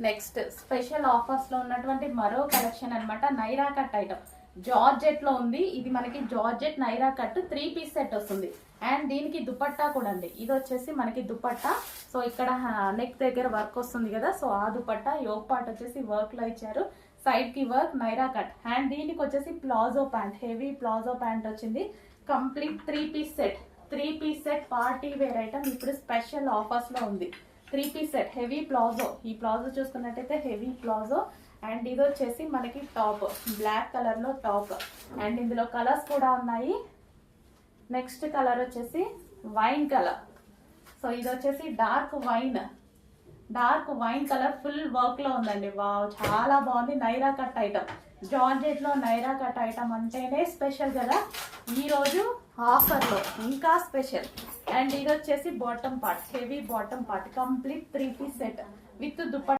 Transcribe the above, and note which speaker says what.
Speaker 1: Next special offers లో ఉన్నటువంటి మరో కలెక్షన్ అన్నమాట. నైరా కట్ ఐటమ్ జార్జెట్ లో ఉంది. ఇది మనకి georgette Naira cut 3 piece set వస్తుంది. అండ్ దీనికి దుపట్టా కూడా అండి. ఇది వచ్చేసి మనకి దుపట్టా. సో ఇక్కడ నెక్ దగ్గర వర్క్ వస్తుంది కదా, సో ఆ దుపట్టా యోగ్ పార్ట్ వచ్చేసి వర్క్ లో ఇచ్చారు. సైడ్ కి వర్క్ నైరా కట్. అండ్ దీనికి వచ్చేసి palazzo pant, heavy palazzo pant వచ్చింది. Complete 3 piece set. 3 piece set party wear item ఇప్పుడు స్పెషల్ ఆఫర్స్ లో ఉంది. 3 పీస్ సెట్ హెవీ ప్లాజో. ఈ ప్లాజో చూసుకున్నట్టయితే హెవీ ప్లాజో. అండ్ ఇది వచ్చేసి మనకి టాప్, బ్లాక్ కలర్ లో టాప్. అండ్ ఇందులో కలర్స్ కూడా ఉన్నాయి. నెక్స్ట్ కలర్ వచ్చేసి వైన్ కలర్. సో ఇది వచ్చేసి dark wine colour full work లో ఉందండి. వావ్, చాలా బాగుంది. నైరా కట్ ఐటమ్, జార్జెట్ లో నైరా కట్ ఐటమ్ అంటేనే స్పెషల్ కదా. ఈ రోజు ఆఫర్ లో ఇంకా స్పెషల్. అండ్ ఇది వచ్చేసి bottom part, heavy bottom part, complete 3 piece set with dupatta.